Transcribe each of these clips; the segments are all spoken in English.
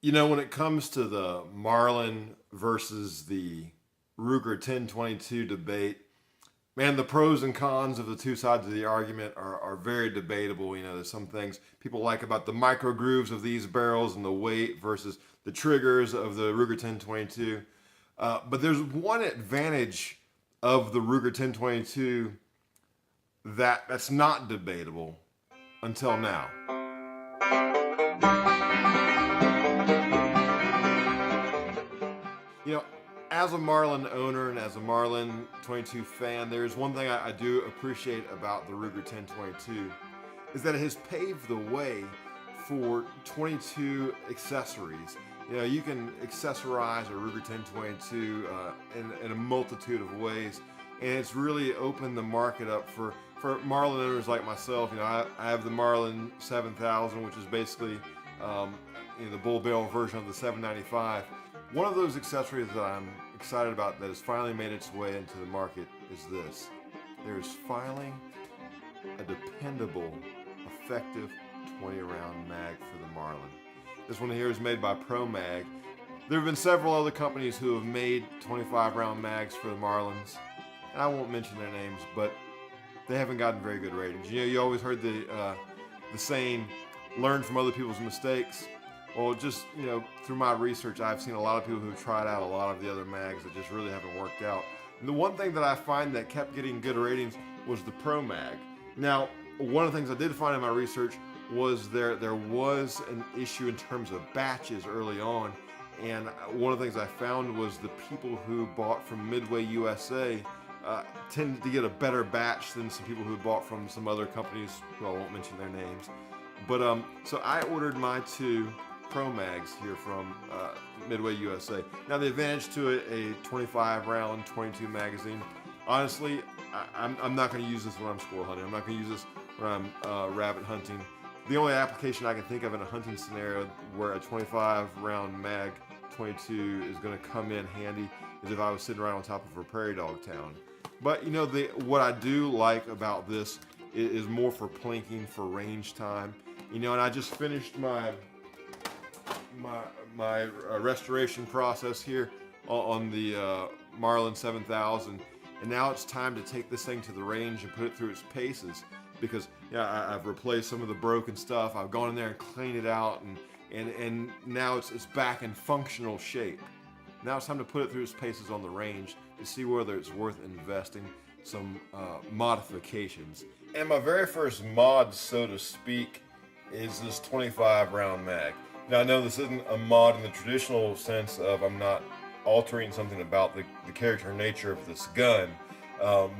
You know, when it comes to the Marlin versus the Ruger 1022 debate, man, the pros and cons of the two sides of the argument are very debatable. You know, there's some things people like about the micro grooves of these barrels and the weight versus the triggers of the Ruger 1022. But there's one advantage of the Ruger 1022 that's not debatable until now. You know, as a Marlin owner and as a Marlin 22 fan, there's one thing I do appreciate about the Ruger 1022 is that it has paved the way for 22 accessories. You know, you can accessorize a Ruger 1022 in a multitude of ways, and it's really opened the market up for Marlin owners like myself. You know, I have the Marlin 7000, which is basically the bull barrel version of the 795. One of those accessories that I'm excited about that has finally made its way into the market is this. There's finally a dependable, effective 20-round mag for the Marlin. This one here is made by Promag. There have been several other companies who have made 25-round mags for the Marlins, and I won't mention their names, but they haven't gotten very good ratings. You know, you always heard the saying, learn from other people's mistakes. Well, just, you know, through my research, I've seen a lot of people who've tried out a lot of the other mags that just really haven't worked out. And the one thing that I find that kept getting good ratings was the Pro Mag. Now, one of the things I did find in my research was there was an issue in terms of batches early on. And one of the things I found was the people who bought from Midway USA tended to get a better batch than some people who bought from some other companies who I won't mention their names. But so I ordered my two Pro Mags here from Midway USA. Now the advantage to it, a 25-round 22 magazine. Honestly, I'm not going to use this when I'm squirrel hunting. I'm not going to use this when I'm rabbit hunting. The only application I can think of in a hunting scenario where a 25-round mag 22 is going to come in handy is if I was sitting right on top of a prairie dog town. But you know, what I do like about this is more for plinking, for range time. You know, and I just finished my restoration process here on the Marlin 7000, and now it's time to take this thing to the range and put it through its paces, because I've replaced some of the broken stuff. I've gone in there and cleaned it out, and now it's back in functional shape. Now it's time to put it through its paces on the range to see whether it's worth investing some modifications. And my very first mod, so to speak, is this 25-round mag. Now I know this isn't a mod in the traditional sense of I'm not altering something about the character and nature of this gun,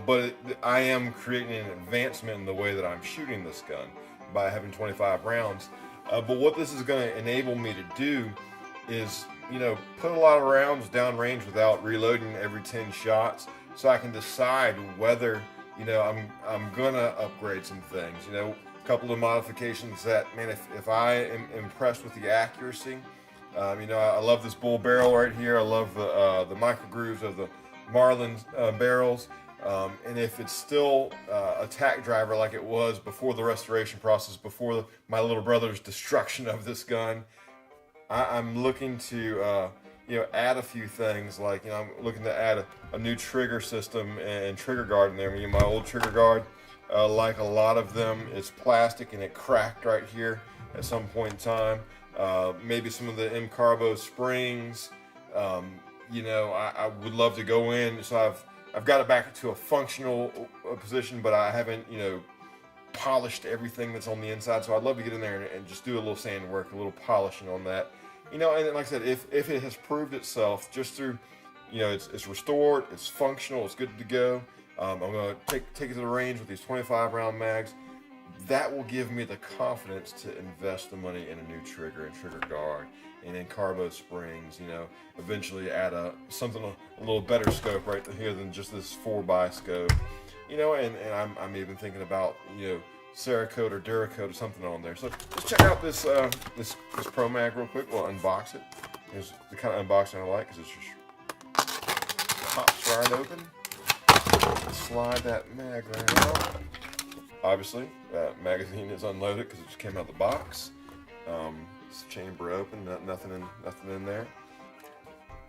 but I am creating an advancement in the way that I'm shooting this gun by having 25 rounds. But what this is going to enable me to do is, you know, put a lot of rounds downrange without reloading every 10 shots, so I can decide whether, you know, I'm gonna upgrade some things. You know, couple of modifications that, man, if I am impressed with the accuracy, you know, I love this bull barrel right here. I love the micro grooves of the Marlin barrels, and if it's still a tack driver like it was before the restoration process, before my little brother's destruction of this gun, I'm looking to you know, add a few things. Like, you know, I'm looking to add a new trigger system and trigger guard in there. I mean, my old trigger guard, like a lot of them, it's plastic and it cracked right here at some point in time. Maybe some of the M-Carbo springs. You know, I would love to go in. So I've got it back to a functional position, but I haven't, you know, polished everything that's on the inside. So I'd love to get in there and just do a little sand work, a little polishing on that. You know, and like I said, if it has proved itself just through, you know, it's restored, it's functional, it's good to go. I'm going to take it to the range with these 25-round mags. That will give me the confidence to invest the money in a new trigger and trigger guard and in carbo springs. You know, eventually add something a little better scope right here than just this 4x scope. You know, and I'm even thinking about, you know, Cerakote or Durakote or something on there. So let's check out this this Pro Mag real quick. We'll unbox it. Here's the kind of unboxing I like, because it's just pops right open. Slide that mag right out. Obviously, that magazine is unloaded because it just came out of the box. This chamber open, nothing in there.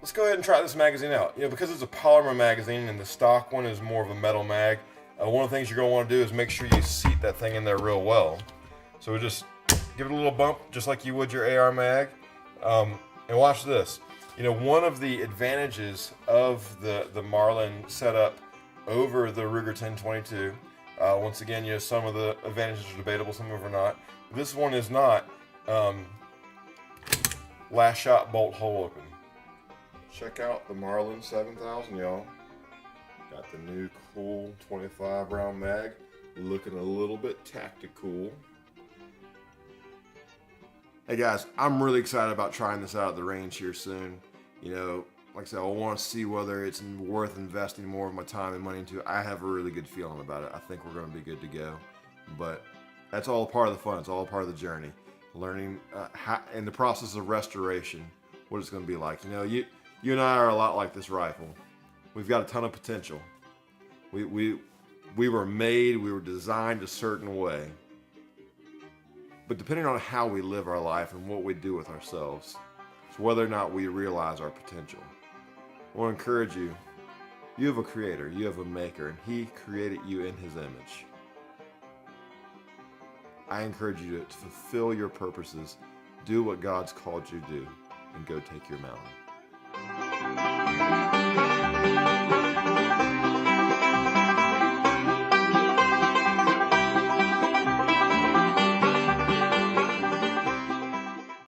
Let's go ahead and try this magazine out. Because it's a polymer magazine and the stock one is more of a metal mag, one of the things you're going to want to do is make sure you seat that thing in there real well. So we just give it a little bump, just like you would your AR mag. And watch this. One of the advantages of the Marlin setup over the Ruger 1022, once again, some of the advantages are debatable, some of them are not. This one is not last shot bolt hole open. Check out the Marlin 7000, y'all. Got the new cool 25 round mag, looking a little bit tactical. Hey guys, I'm really excited about trying this out at the range here soon. Like I said, I want to see whether it's worth investing more of my time and money into. I have a really good feeling about it. I think we're going to be good to go. But that's all part of the fun. It's all part of the journey. Learning how, in the process of restoration, what it's going to be like. You and I are a lot like this rifle. We've got a ton of potential. We were made, we were designed a certain way. But depending on how we live our life and what we do with ourselves, it's whether or not we realize our potential. I want to encourage you. You have a creator, you have a maker, and he created you in his image. I encourage you to fulfill your purposes, do what God's called you to do, and go take your mountain.